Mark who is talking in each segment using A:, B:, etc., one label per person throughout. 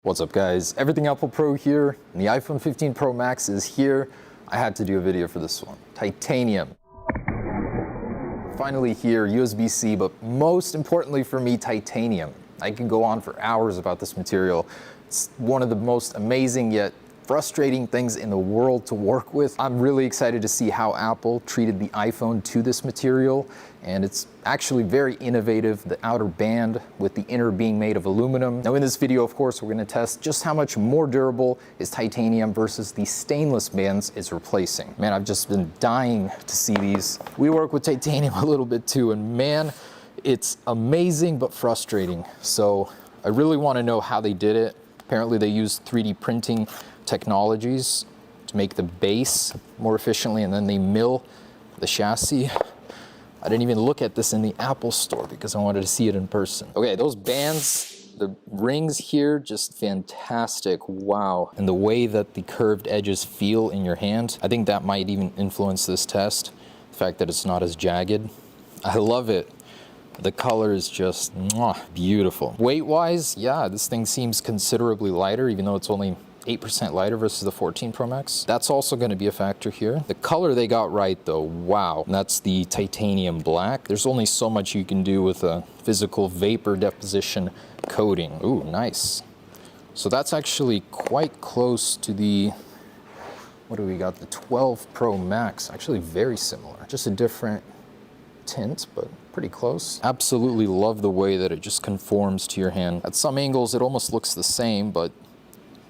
A: What's up guys, Everything Apple Pro here, and the iPhone 15 Pro Max is here. I had to do a video for this one. Titanium. Finally here, USB-C, but most importantly for me, titanium. I can go on for hours about this material. It's one of the most amazing yet frustrating things in the world to work with. I'm really excited to see how Apple treated the iPhone to this material, and it's actually very innovative, the outer band with the inner being made of aluminum. Now in this video, of course, we're gonna test just how much more durable is titanium versus the stainless bands it's replacing. Man, I've just been dying to see these. We work with titanium a little bit too, and man, it's amazing but frustrating. So I really wanna know how they did it. Apparently they used 3D printing technologies to make the base more efficiently, and then they mill the chassis. I didn't even look at this in the Apple store because I wanted to see it in person. Okay, those bands, the rings here, just fantastic, wow. And the way that the curved edges feel in your hand, I think that might even influence this test. The fact that it's not as jagged. I love it. The color is just beautiful. Weight-wise, yeah, this thing seems considerably lighter, even though it's only 8% lighter versus the 14 Pro Max. That's also going to be a factor here. The color they got right though, wow. And that's the titanium black. There's only so much you can do with a physical vapor deposition coating. Ooh, nice. So that's actually quite close to the, what do we got? The 12 Pro Max. Actually very similar. Just a different tint, but pretty close. Absolutely love the way that it just conforms to your hand. At some angles it almost looks the same, but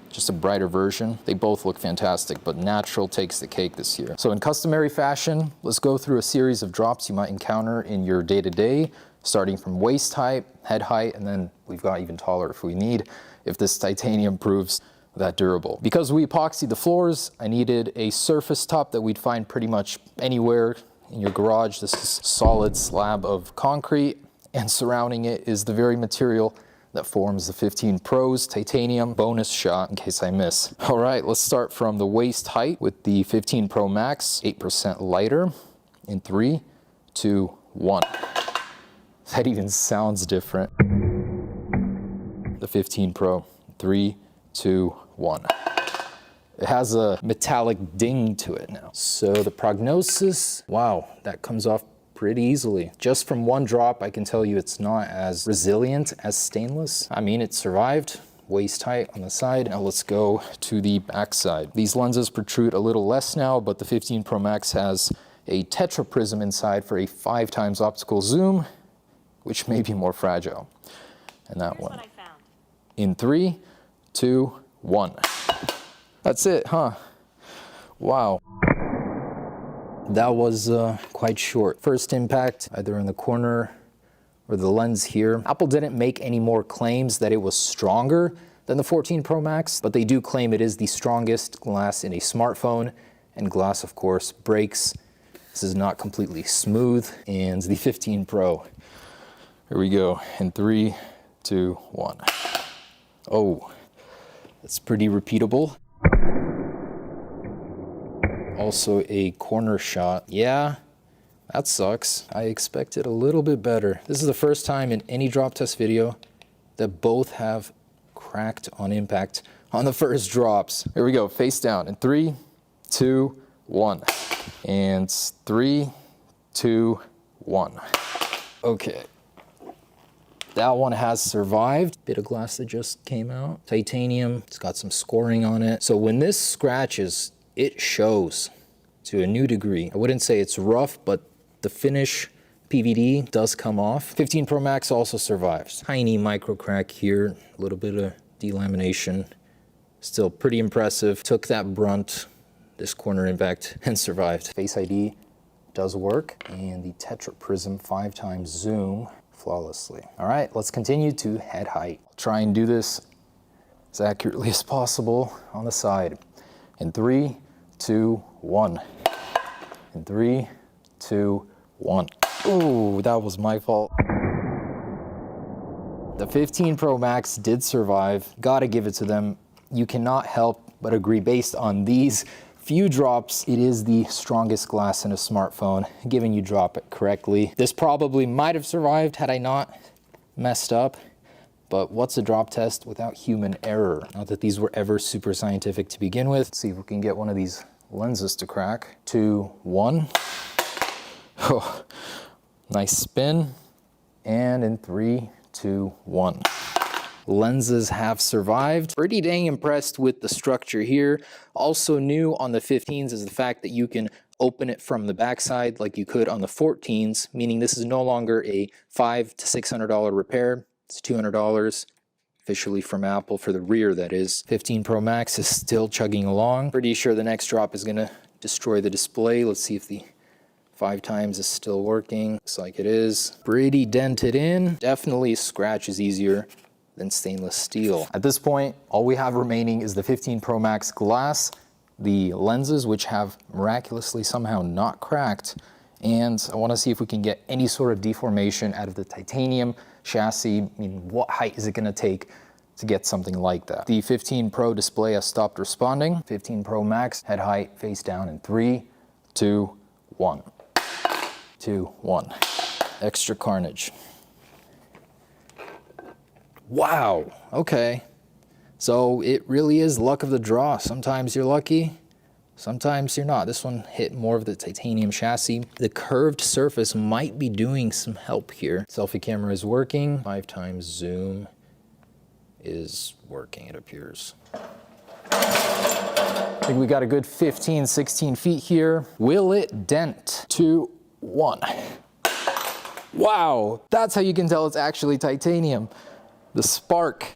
A: just a brighter version. They both look fantastic, but natural takes the cake this year. So in customary fashion, let's go through a series of drops you might encounter in your day-to-day, starting from waist height, head height, and then we've got even taller if we need, if this titanium proves that durable. Because we epoxied the floors, I needed a surface top that we'd find pretty much anywhere in your garage. This is a solid slab of concrete, and surrounding it is the very material that forms the 15 Pro's titanium. Bonus shot in case I miss. All right, let's start from the waist height with the 15 Pro Max, 8% lighter, in 3, 2, 1. That even sounds different. The 15 Pro, 3, 2, 1. It has a metallic ding to it now. So the prognosis, wow, that comes off pretty easily. Just from one drop, I can tell you it's not as resilient as stainless. I mean, it survived. Waist height on the side. Now let's go to the back side. These lenses protrude a little less now, but the 15 Pro Max has a tetra prism inside for a 5x optical zoom, which may be more fragile. And that one. What I found. In 3, 2, 1. That's it, huh? Wow. That was quite short. First impact, either in the corner or the lens here. Apple didn't make any more claims that it was stronger than the 14 Pro Max, but they do claim it is the strongest glass in a smartphone, and glass, of course, breaks. This is not completely smooth, and the 15 Pro. Here we go, in 3, 2, 1. Oh, that's pretty repeatable. Also a corner shot. Yeah, that sucks. I expected a little bit better. This is the first time in any drop test video that both have cracked on impact on the first drops. Here we go, face down in 3, 2, 1. And 3, 2, 1. Okay. That one has survived. Bit of glass that just came out. Titanium, it's got some scoring on it. So when this scratches, it shows to a new degree. I wouldn't say it's rough, but the finish PVD does come off. 15 Pro Max also survives. Tiny micro crack here, a little bit of delamination. Still pretty impressive. Took that brunt, this corner impact, and survived. Face ID does work, and the tetra prism 5x zoom flawlessly. All right, let's continue to head height. I'll try and do this as accurately as possible on the side. In 3, 2, 1. In 3, 2, 1. Ooh, that was my fault. The 15 Pro Max did survive. Gotta give it to them. You cannot help but agree, based on these few drops, it is the strongest glass in a smartphone, given you drop it correctly. This probably might have survived had I not messed up, But what's a drop test without human error? Not that these were ever super scientific to begin with. Let's see if we can get one of these lenses to crack. 2, 1. Oh, nice spin. And in 3, 2, 1. Lenses have survived. Pretty dang impressed with the structure here. Also new on the 15s is the fact that you can open it from the backside like you could on the 14s, meaning this is no longer a $500 to $600 repair. It's $200 officially from Apple for the rear, that is. 15 Pro Max is still chugging along. Pretty sure the next drop is gonna destroy the display. Let's see if the 5 times is still working. Looks like it is. Pretty dented in. Definitely scratch is easier than stainless steel. At this point, all we have remaining is the 15 Pro Max glass, the lenses, which have miraculously somehow not cracked, and I want to see if we can get any sort of deformation out of the titanium chassis. I mean, what height is it going to take to get something like that? The 15 Pro display has stopped responding. 15 Pro Max, head height, face down in 3, 2, 1. 2, 1. Extra carnage. Wow, okay. So it really is luck of the draw. Sometimes you're lucky, sometimes you're not. This one hit more of the titanium chassis. The curved surface might be doing some help here. Selfie camera is working. 5 times zoom is working, it appears. I think we got a good 15, 16 feet here. Will it dent? 2, 1. Wow, that's how you can tell it's actually titanium. The spark.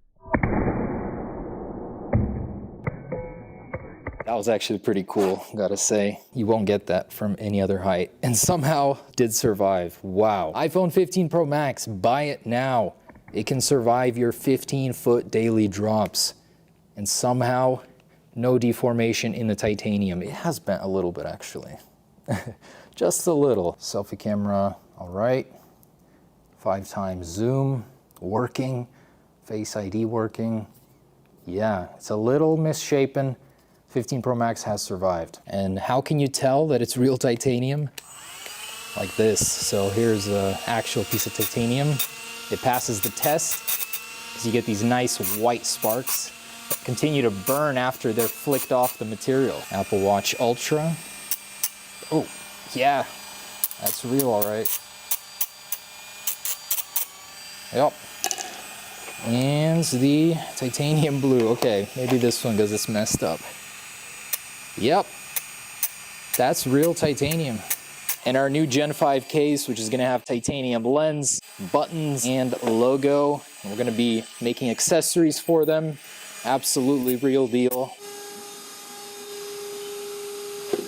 A: That was actually pretty cool, gotta say. You won't get that from any other height. And somehow did survive. Wow. iPhone 15 Pro Max, buy it now. It can survive your 15-foot daily drops. And somehow, no deformation in the titanium. It has bent a little bit, actually. Just a little. Selfie camera, all right. 5 times zoom, working. Face ID working. Yeah, it's a little misshapen. 15 Pro Max has survived. And how can you tell that it's real titanium? Like this. So here's an actual piece of titanium. It passes the test, because you get these nice white sparks that continue to burn after they're flicked off the material. Apple Watch Ultra. Oh, yeah, that's real, all right. Yep. And the titanium blue. Okay, maybe this one because it's messed up. Yep, that's real titanium. And our new Gen 5 case, which is gonna have titanium lens, buttons, and logo. And we're gonna be making accessories for them. Absolutely real deal.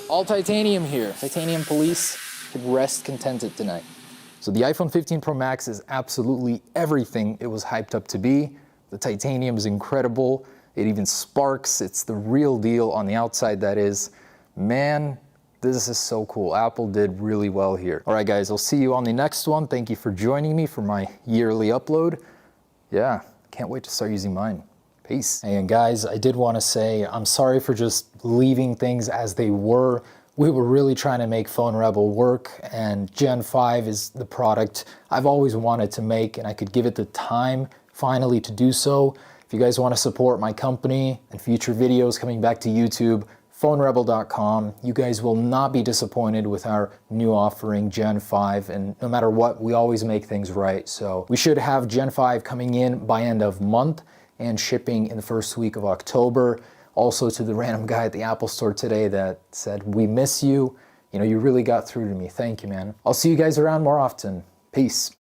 A: All titanium here. Titanium police could rest contented tonight. So the iPhone 15 Pro Max is absolutely everything it was hyped up to be. The titanium is incredible. It even sparks. It's the real deal on the outside, that is. Man, this is so cool. Apple did really well here. All right, guys, I'll see you on the next one. Thank you for joining me for my yearly upload. Yeah, can't wait to start using mine. Peace. Hey, and guys, I did want to say I'm sorry for just leaving things as they were. We were really trying to make Phone Rebel work, and Gen 5 is the product I've always wanted to make, and I could give it the time finally to do so. If you guys want to support my company and future videos coming back to YouTube, phonerebel.com. You guys will not be disappointed with our new offering, Gen 5, and no matter what, we always make things right. So we should have Gen 5 coming in by end of month and shipping in the first week of October. Also to the random guy at the Apple Store today that said, "We miss you. You know, you really got through to me. Thank you, man." I'll see you guys around more often. Peace.